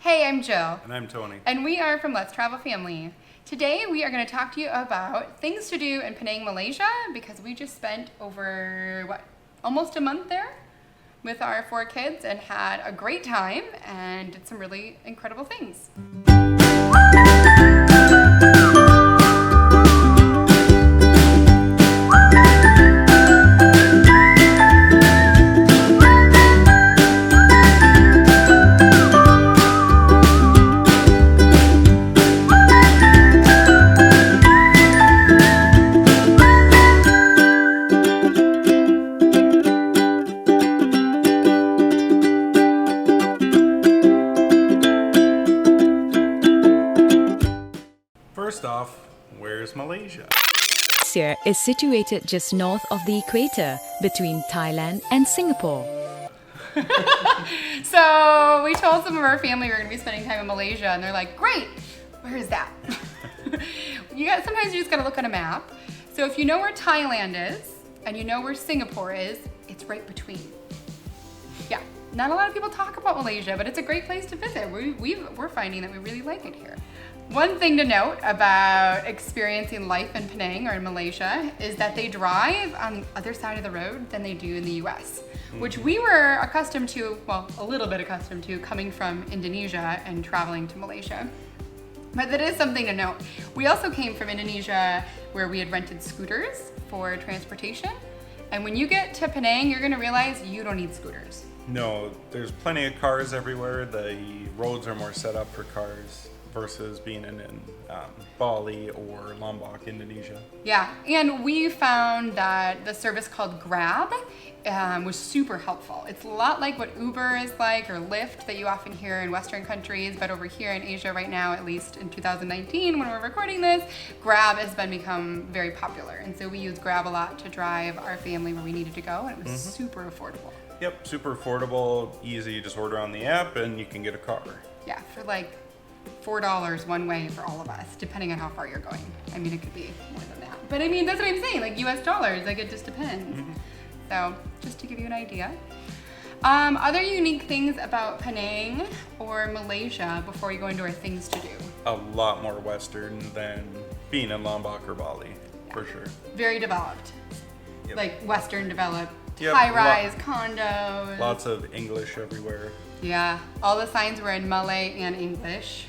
Hey, I'm Jill. And I'm Tony. And we are from Let's Travel Family. Today we are going to talk to you about things to do in Penang, Malaysia, because we just spent over, almost a month there with our 4 kids and had a great time and did some really incredible things. First off, where's Malaysia? Malaysia is situated just north of the equator between Thailand and Singapore. So we told some of our family we were going to be spending time in Malaysia, and they're like, great, where is that? Sometimes you just got to look on a map. So if you know where Thailand is and you know where Singapore is, it's right between. Yeah, not a lot of people talk about Malaysia, but it's a great place to visit. We're finding that we really like it here. One thing to note about experiencing life in Penang or in Malaysia is that they drive on the other side of the road than they do in the US, which we were accustomed to, well, a little bit accustomed to coming from Indonesia and traveling to Malaysia. But that is something to note. We also came from Indonesia where we had rented scooters for transportation. And when you get to Penang, you're gonna realize you don't need scooters. No, there's plenty of cars everywhere. The roads are more set up for cars versus being in Bali or Lombok, Indonesia. Yeah, and we found that the service called Grab was super helpful. It's a lot like what Uber is like, or Lyft that you often hear in Western countries, but over here in Asia right now, at least in 2019 when we're recording this, Grab has become very popular. And so we use Grab a lot to drive our family where we needed to go, and it was super affordable. Yep, super affordable, easy. You just order on the app and you can get a car. Yeah, for like $4 one way for all of us, depending on how far you're going. I mean, it could be more than that. But I mean, that's what I'm saying, like US dollars, like it just depends. So just to give you an idea. Other unique things about Penang or Malaysia before we go into our things to do. A lot more Western than being in Lombok or Bali, for sure. Very developed, Yep. like Western developed, Yep, high-rise condos. Lots of English everywhere. Yeah, all the signs were in Malay and English,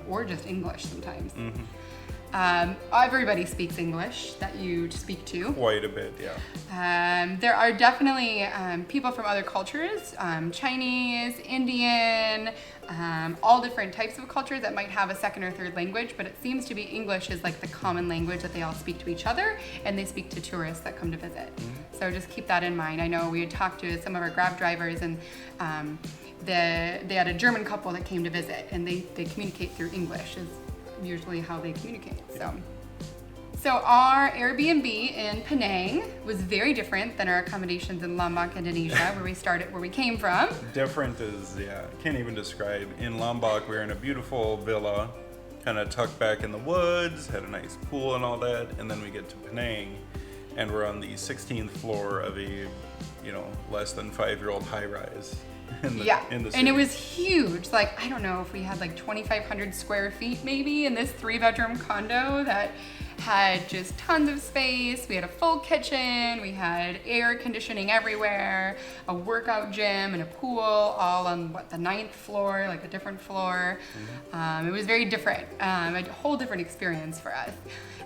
or just English sometimes. Everybody speaks English that you speak to. Quite a bit, yeah. There are definitely people from other cultures, Chinese, Indian, all different types of cultures that might have a second or third language, but it seems to be English is like the common language that they all speak to each other, and they speak to tourists that come to visit. So just keep that in mind. I know we had talked to some of our Grab drivers, and they had a German couple that came to visit, and they communicate through English is usually how they communicate. So our Airbnb in Penang was very different than our accommodations in Lombok, Indonesia, where we came from. Different is, yeah, can't even describe. In Lombok, we were in a beautiful villa, kind of tucked back in the woods, had a nice pool and all that, and then we get to Penang, and we're on the 16th floor of a, less than 5-year-old high-rise. In the city. And it was huge. Like, I don't know if we had like 2,500 square feet maybe in this 3-bedroom condo that had just tons of space. We had a full kitchen, we had air conditioning everywhere, a workout gym and a pool, all on the 9th floor, like a different floor. It was very different, a whole different experience for us.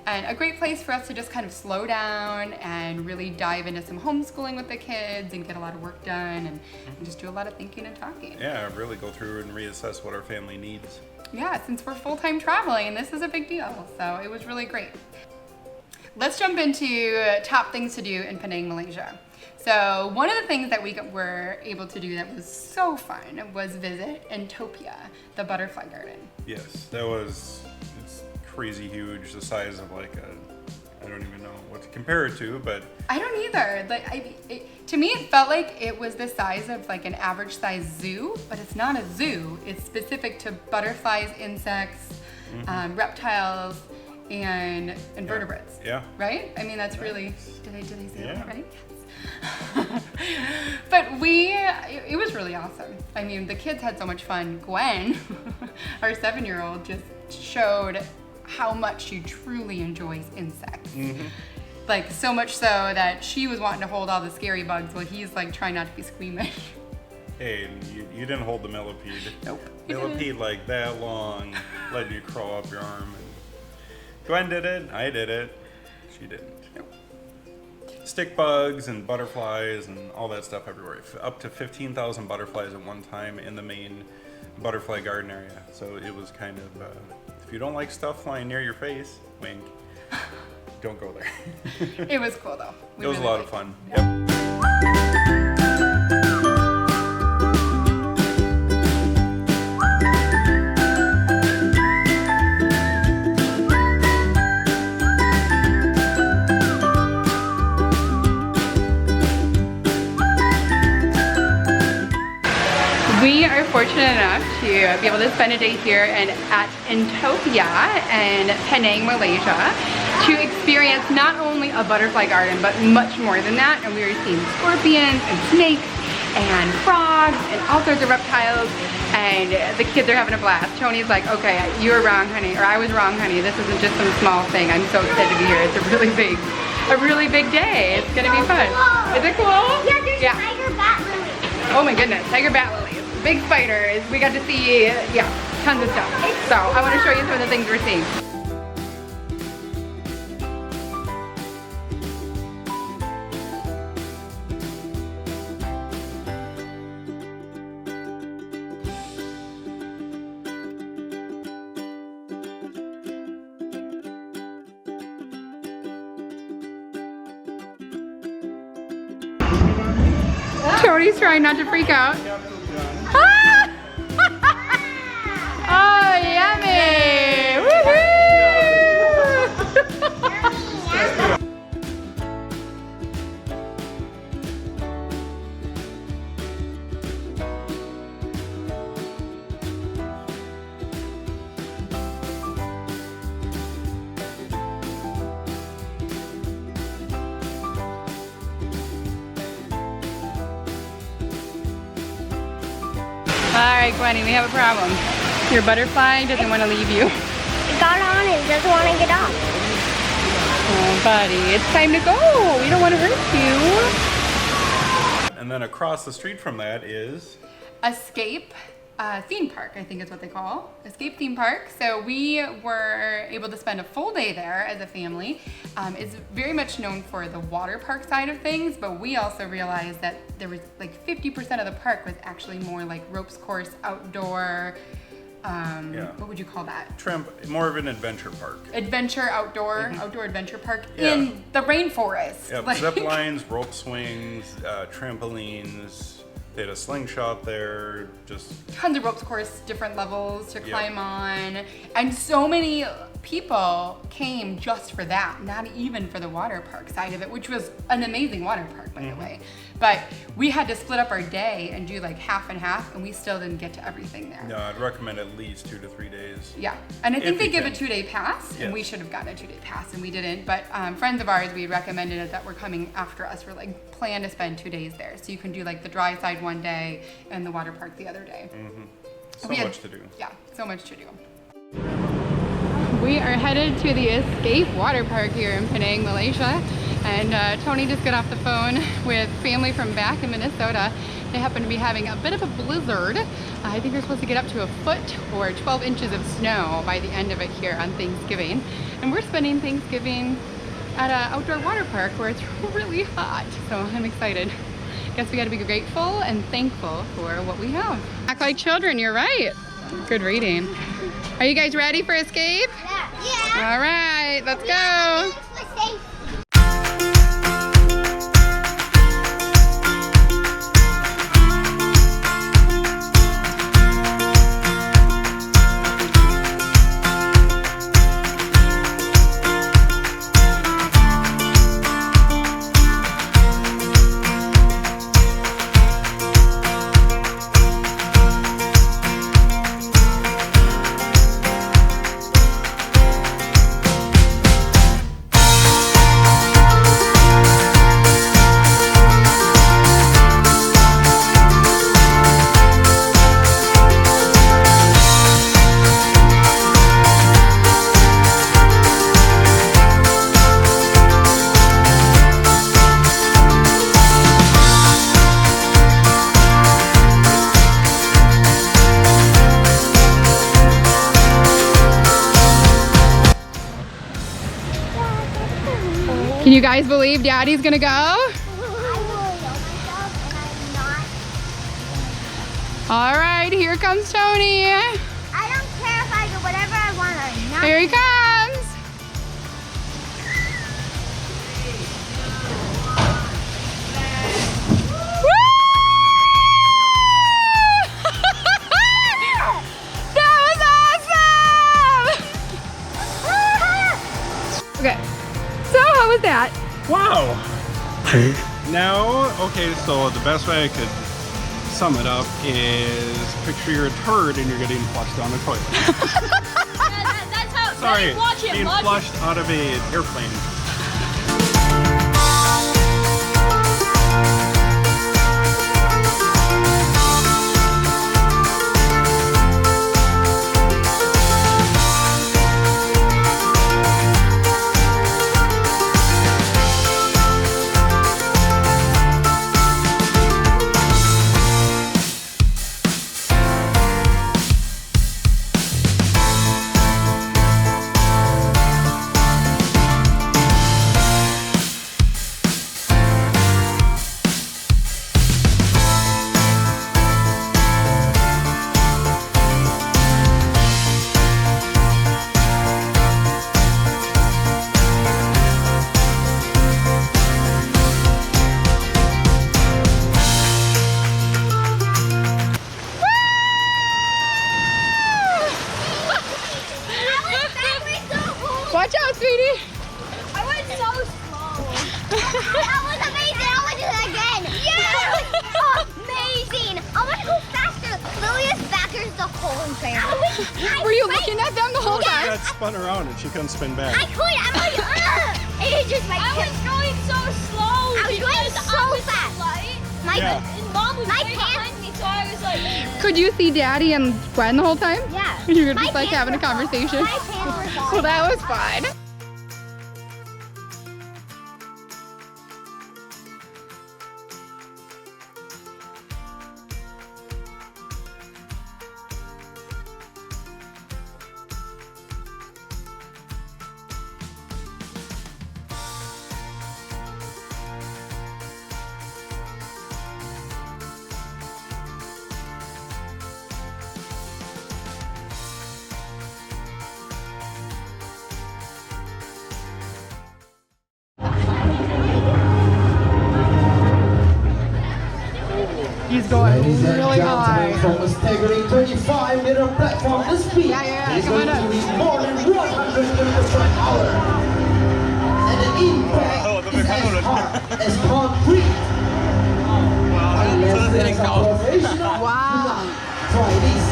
And a great place for us to just kind of slow down and really dive into some homeschooling with the kids and get a lot of work done and just do a lot of thinking and talking. Yeah, really go through and reassess what our family needs. Yeah, since we're full-time traveling, and this is a big deal, so it was really great. Let's jump into top things to do in Penang, Malaysia. So one of the things that we were able to do that was so fun was visit Entopia, the butterfly garden. Yes, it's crazy huge, the size of like I don't even know what to compare it to, but I don't either. To me, it felt like it was the size of like an average size zoo, but it's not a zoo. It's specific to butterflies, insects, reptiles, and invertebrates. Yeah. Right? I mean, that's really, did I say that right? Yes. But it was really awesome. I mean, the kids had so much fun. Gwen, our 7-year-old, just showed how much she truly enjoys insects. Mm-hmm. Like, so much so that she was wanting to hold all the scary bugs while he's like trying not to be squeamish. Hey, you didn't hold the millipede. Nope. Millipede like that long, letting you crawl up your arm. And Gwen did it, I did it, she didn't. Nope. Stick bugs and butterflies and all that stuff everywhere. Up to 15,000 butterflies at one time in the main butterfly garden area. So it was kind of, if you don't like stuff flying near your face, wink, don't go there. It was cool though. It was a lot of fun. Yeah. Yep. We are fortunate enough to be able to spend a day here at Entopia and Penang, Malaysia, to experience not only a butterfly garden, but much more than that. And we were seeing scorpions and snakes and frogs and all sorts of reptiles. And the kids are having a blast. Tony's like, okay, you were wrong, honey, or I was wrong, honey. This isn't just some small thing. I'm so excited to be here. It's a really big day. It's gonna be fun. Is it cool? Yeah, there's tiger bat lilies. Oh my goodness, tiger bat lilies. Big spiders. We got to see, yeah, tons of stuff. So I want to show you some of the things we're seeing. Tony's trying not to freak out. Ah! Oh, yummy! Woohoo! Alright, Gwenny, we have a problem. Your butterfly doesn't want to leave you. It got on and doesn't want to get off. Oh, buddy, it's time to go. We don't want to hurt you. And then across the street from that is Escape Theme Park, I think is what they call. Escape Theme Park. So we were able to spend a full day there as a family. It's very much known for the water park side of things, but we also realized that there was like 50% of the park was actually more like ropes course, outdoor, what would you call that? more of an adventure park. Adventure, outdoor adventure park Yeah. in the rainforest. Yep, Like- zip lines, rope swings, trampolines. They had a slingshot there, just Tons of ropes course, different levels to Yep. climb on. And so many people came just for that, not even for the water park side of it, which was an amazing water park, by the way. But we had to split up our day and do like half and half, and we still didn't get to everything there. no, I'd recommend at least 2 to 3 days. Yeah, and I think If they you give a can. 2-day pass, and we Yes. should have gotten a 2-day pass, and we didn't. But friends of ours, we recommended it that were coming after us, were like, plan to spend 2 days there. So you can do like the dry side one day and the water park the other day. So We had- much to do. Yeah, so much to do. We are headed to the Escape Water Park here in Penang, Malaysia. And Tony just got off the phone with family from back in Minnesota. They happen to be having a bit of a blizzard. I think they're supposed to get up to a foot or 12 inches of snow by the end of it here on Thanksgiving. And we're spending Thanksgiving at an outdoor water park where it's really hot. So I'm excited. Guess we gotta be grateful and thankful for what we have. Act like children, you're right. Good reading. Are you guys ready for escape? Yeah. All right, let's go. Let's stay. Can you guys believe Daddy's gonna go? I will know myself and I'm not. All right, here comes Tony. I don't care if I do whatever I want or not. Here he comes. That was awesome! Okay, so how was that? Wow. Now, okay, so the best way I could sum it up is picture you're a turd and you're getting flushed down the toilet. That's how. Sorry, Watch it, being watch it. flushed out of an airplane. Watch out, sweetie. I went so slow. That was amazing. I want to do that again. Yeah. Amazing. I want to go faster. Lilia's backers the whole entire. Were you looking at them the whole She time? got spun around and she couldn't spin back. I could. I'm like, ugh. It just my. I was going so slow. I was going because so I was fast. Light, My Yeah. and Mom was My right behind me, so I was like. Could you see Daddy and Gwen the whole time? Yeah. You were My just like pants having a were falling. conversation. My pants were falling. Well, that was fun. He's going Ladies and really high. gentlemen, from a staggering 25-meter platform, the speed Yeah, is come going on to up. reach more than 100 kilometers per hour. And the impact is as hard as concrete. Unless there's a professional, Wow. try this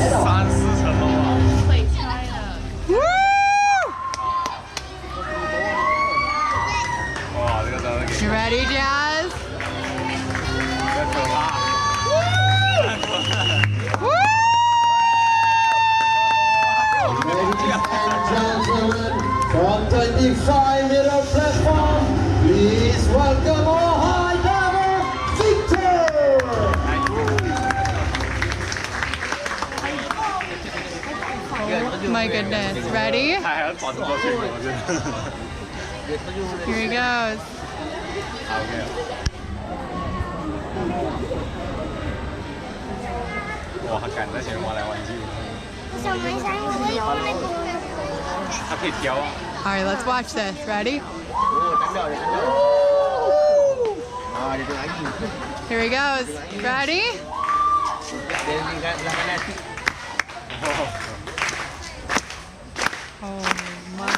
at all. Woo! You ready, Jazz? Woo! Ladies and gentlemen, from 25-meter platform, please welcome our high diver, Victor! My goodness. Ready? Here he goes. All right, let's watch this. Ready? Here he goes. Ready? Oh my.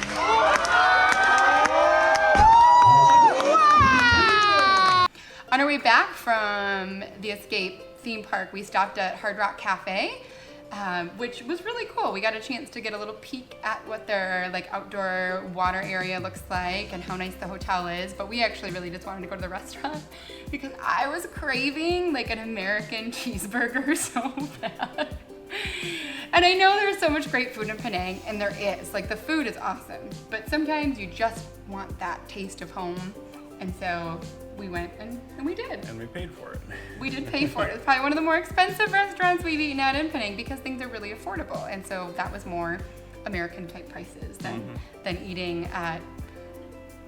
On our way back from the Escape theme park, we stopped at Hard Rock Cafe, which was really cool. We got a chance to get a little peek at what their like outdoor water area looks like and how nice the hotel is. But we actually really just wanted to go to the restaurant because I was craving like an American cheeseburger so bad. And I know there's so much great food in Penang, and there is. Like, the food is awesome, but sometimes you just want that taste of home. And so we went and we did. And we paid for it. We did pay for it. It's probably one of the more expensive restaurants we've eaten at in Penang because things are really affordable. And so that was more American type prices than eating at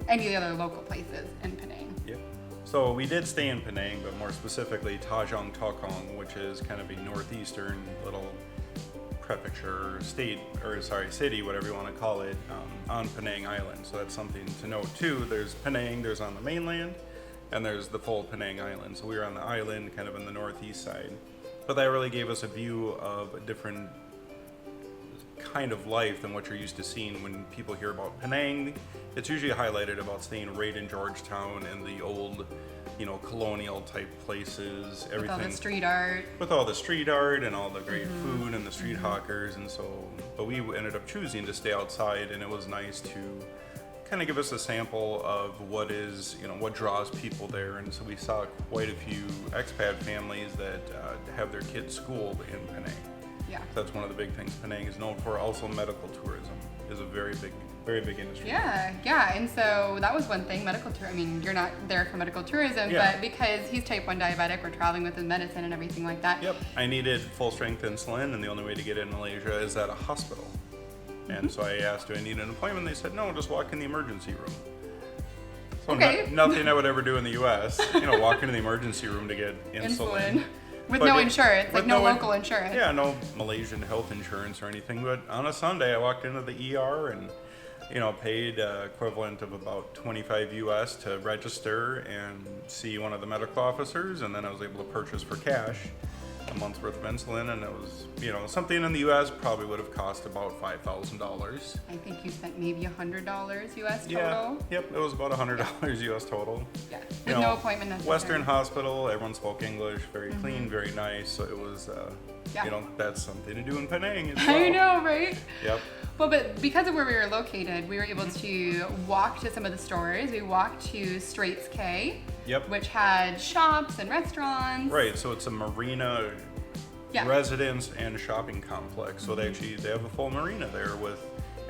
any of the other local places in Penang. Yep. So we did stay in Penang, but more specifically Tajong Tokong, which is kind of a northeastern little prefecture, city, whatever you want to call it, on Penang Island. So that's something to note too. There's Penang, there's on the mainland, and there's the full Penang Island. So we were on the island, kind of in the northeast side. But that really gave us a view of a different kind of life than what you're used to seeing when people hear about Penang. It's usually highlighted about staying right in Georgetown and the old, colonial type places. With all the street art. With all the street art and all the great food and the street hawkers, and so. But we ended up choosing to stay outside, and it was nice to kind of give us a sample of what is, what draws people there. And so we saw quite a few expat families that have their kids schooled in Penang. Yeah. That's one of the big things Penang is known for. Also, medical tourism is a very big industry. Yeah. And so that was one thing, medical tourism. I mean, you're not there for medical tourism, but because he's type 1 diabetic, we're traveling with his medicine and everything like that. Yep. I needed full strength insulin, and the only way to get it in Malaysia is at a hospital. And so I asked, do I need an appointment? They said, no, just walk in the emergency room. So Okay. Nothing I would ever do in the U.S. Walk into the emergency room to get insulin. With But no insurance, like with no no local insurance. Yeah, no Malaysian health insurance or anything. But on a Sunday, I walked into the ER and, paid equivalent of about 25 US to register and see one of the medical officers. And then I was able to purchase for cash a month's worth of insulin. And it was, something in the US probably would have cost about $5,000. I think you spent maybe $100 US total. Yeah, yep, it was about $100 US total. Yeah, with no appointment necessary. Western hospital, everyone spoke English, very clean, very nice. So it was, Yeah. that's something to do in Penang as I well. know, right? Yep. Well, but because of where we were located, we were able to walk to some of the stores. We walked to Straits K, Yep. which had shops and restaurants. Right, so it's a marina Yeah. residence and shopping complex. So they have a full marina there with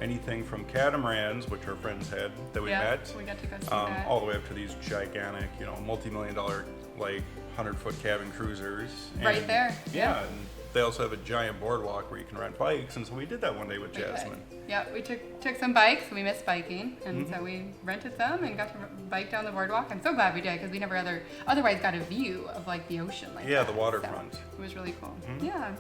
anything from catamarans, which our friends had that we Yeah, met, we got to go see that. all the way up to these gigantic, multi-million-dollar, 100-foot cabin cruisers. Right And, there, Yeah, yeah. and they also have a giant boardwalk where you can rent bikes, and so we did that one day with Jasmine. Yeah, we took some bikes. We missed biking, and so we rented some and got to bike down the boardwalk. I'm so glad we did because we never otherwise got a view of the ocean like Yeah, that. the waterfront. So it was really cool. Yeah.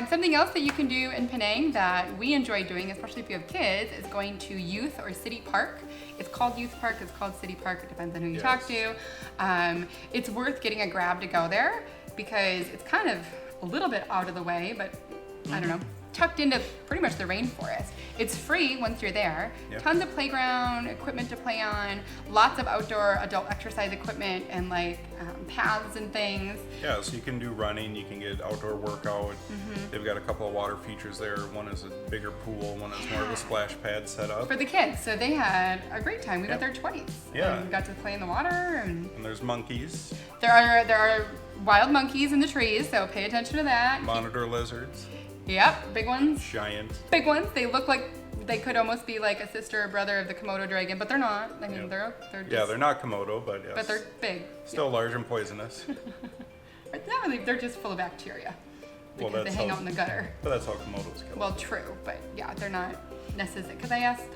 Something else that you can do in Penang that we enjoy doing, especially if you have kids, is going to youth or city park. It's called youth park. It's called city park. It depends on who you talk to. It's worth getting a grab to go there because it's kind of a little bit out of the way, but I don't know, tucked into pretty much the rainforest. It's free once you're there. Yep. Tons of playground equipment to play on, lots of outdoor adult exercise equipment and paths and things. Yeah, so you can do running, you can get outdoor workout. They've got a couple of water features there. One is a bigger pool, one is more of a splash pad setup. For the kids, so they had a great time. We went Yep. there twice. Yeah. And we got to play in the water, and And there's monkeys, there are wild monkeys in the trees, so pay attention to that. monitor lizards, Yep, big ones. giant. Big ones. They look like they could almost be like a sister or brother of the Komodo dragon, but they're not. I mean, Yeah. they're just, Yeah, they're not Komodo, but yes. but they're big. Still large and poisonous. Not really. They're just full of bacteria Well, because they that's hang how- out in the gutter. But that's how Komodos kill. Well, true, but yeah, they're not necessary. Because I asked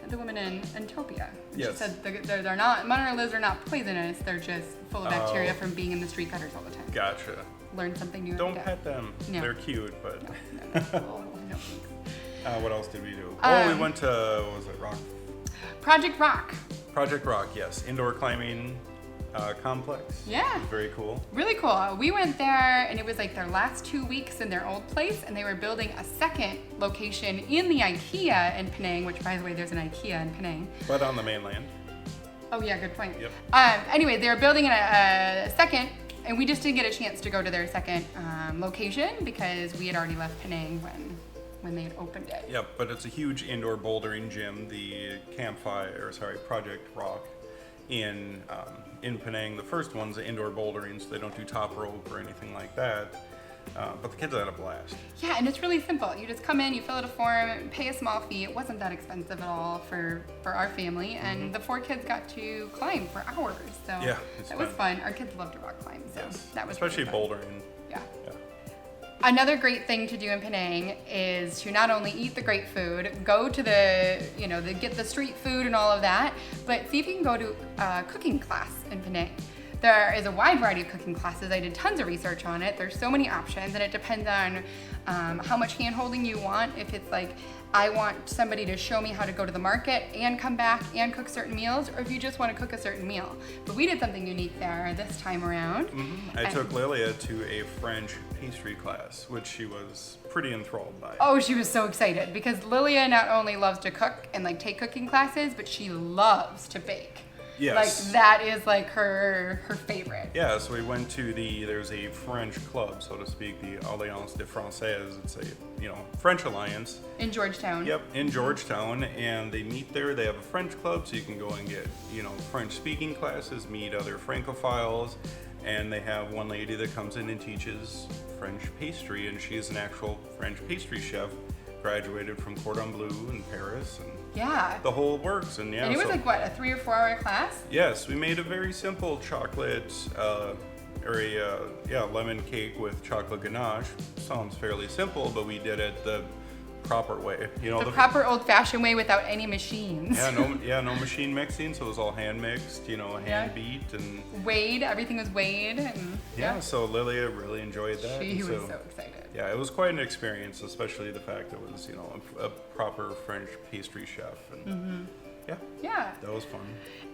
the woman in Entopia. And Yes. She said they're not, monitor lizards are not poisonous. They're just full of bacteria Oh. from being in the street gutters all the time. Gotcha. Learn something new Don't every day. pet them. No. They're cute, but No. Oh, no, thanks. what else did we do? Um, we went to, what was it, Rock? Project Rock. Project Rock, yes. Indoor climbing complex. Yeah. It was very cool. Really cool. We went there and it was like their last 2 weeks in their old place, and they were building a second location in the IKEA in Penang, which by the way, there's an IKEA in Penang. But on the mainland. Oh yeah, good point. Yep. Anyway, they were building a second, and we just didn't get a chance to go to their second location because we had already left Penang when they had opened it. Yep, but it's a huge indoor bouldering gym, the Project Rock in Penang. The first one's indoor bouldering, so they don't do top rope or anything like that. But the kids had a blast. Yeah, and it's really simple. You just come in, you fill out a form, pay a small fee. It wasn't that expensive at all for our family, and the 4 kids got to climb for hours. So Yeah, it's that was fun. fun. Our kids love to rock climb, so Yes. that was Especially really fun. bouldering. Yeah. Yeah. Another great thing to do in Penang is to not only eat the great food, go to get the street food and all of that, but see if you can go to a cooking class in Penang. There is a wide variety of cooking classes. I did tons of research on it. There's so many options, and it depends on how much hand-holding you want. If it's like, I want somebody to show me how to go to the market and come back and cook certain meals, or if you just want to cook a certain meal. But we did something unique there this time around. I took Lilia to a French pastry class, which she was pretty enthralled by. Oh, she was so excited because Lilia not only loves to cook and like take cooking classes, but she loves to bake. Yes. Like that is like her favorite. Yeah, so we went to there's a French club, so to speak, the Alliance de Française. It's a, French alliance. In Georgetown. Yep, in Georgetown, and they meet there. They have a French club, so you can go and get, French speaking classes, meet other Francophiles, and they have one lady that comes in and teaches French pastry, and she's an actual French pastry chef, graduated from Cordon Bleu in Paris, and yeah, the whole works. And yeah, and it was like what, a 3 or 4 hour class? Yes, we made a very simple chocolate lemon cake with chocolate ganache. Sounds fairly simple, but we did it the proper way. The proper old-fashioned way without any machines. No machine mixing, so it was all hand mixed, hand beat and weighed. Everything was weighed, and so Lilia really enjoyed that. She was so excited. Yeah, it was quite an experience, especially the fact it was, a proper French pastry chef, and yeah, that was fun.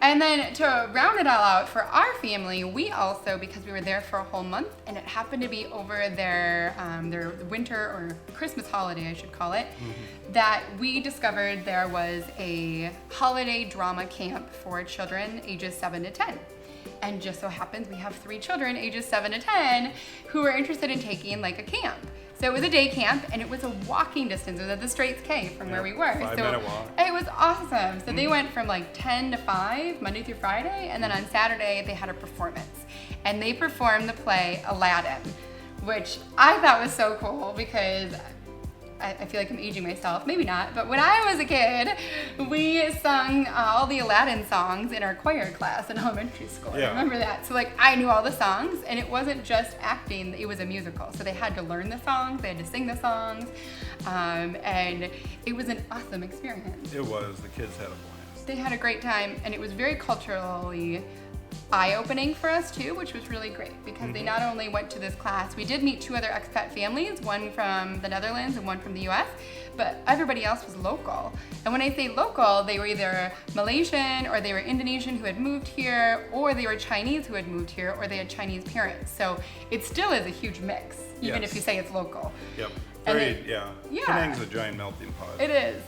And then to round it all out for our family, we also, because we were there for a whole month, and it happened to be over their winter or Christmas holiday, I should call it, that we discovered there was a holiday drama camp for children ages 7 to 10. And just so happens we have 3 children ages 7 to 10 who are interested in taking like a camp. So it was a day camp, and it was a walking distance. It was at the Straits K from where we were. 5-minute walk. It was awesome. So they went from like 10 to 5, Monday through Friday, and then on Saturday they had a performance. And they performed the play Aladdin, which I thought was so cool because I feel like I'm aging myself, maybe not, but when I was a kid, we sung all the Aladdin songs in our choir class in elementary school. Yeah. I remember that. So like I knew all the songs, and it wasn't just acting, it was a musical. So they had to learn the songs, they had to sing the songs, and it was an awesome experience. It was. The kids had a blast. They had a great time, and it was very culturally eye-opening for us too, which was really great because they not only went to this class, we did meet 2 other expat families, one from the Netherlands and one from the US, but everybody else was local. And when I say local, they were either Malaysian or they were Indonesian who had moved here, or they were Chinese who had moved here, or they had Chinese parents. So it still is a huge mix, even if you say it's local. Yep. And Penang's a giant melting pot. It is.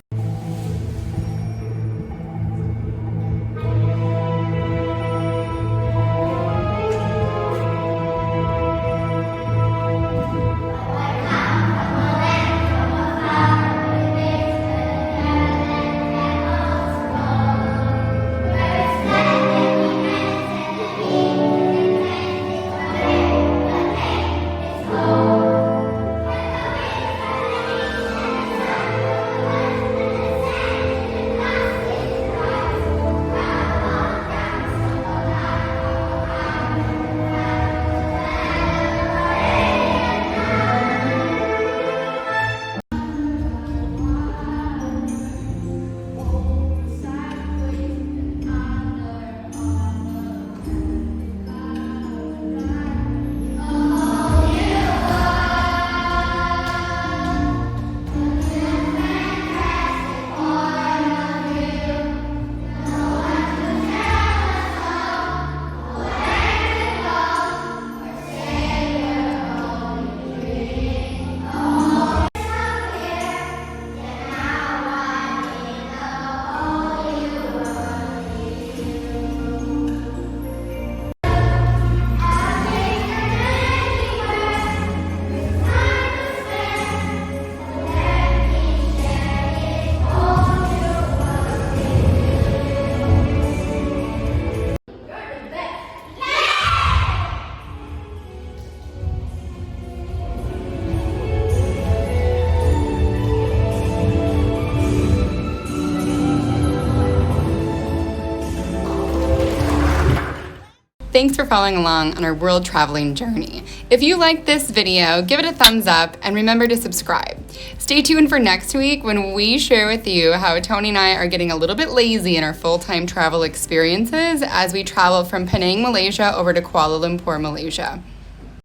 Thanks for following along on our world traveling journey. If you liked this video, give it a thumbs up and remember to subscribe. Stay tuned for next week when we share with you how Tony and I are getting a little bit lazy in our full-time travel experiences as we travel from Penang, Malaysia over to Kuala Lumpur, Malaysia.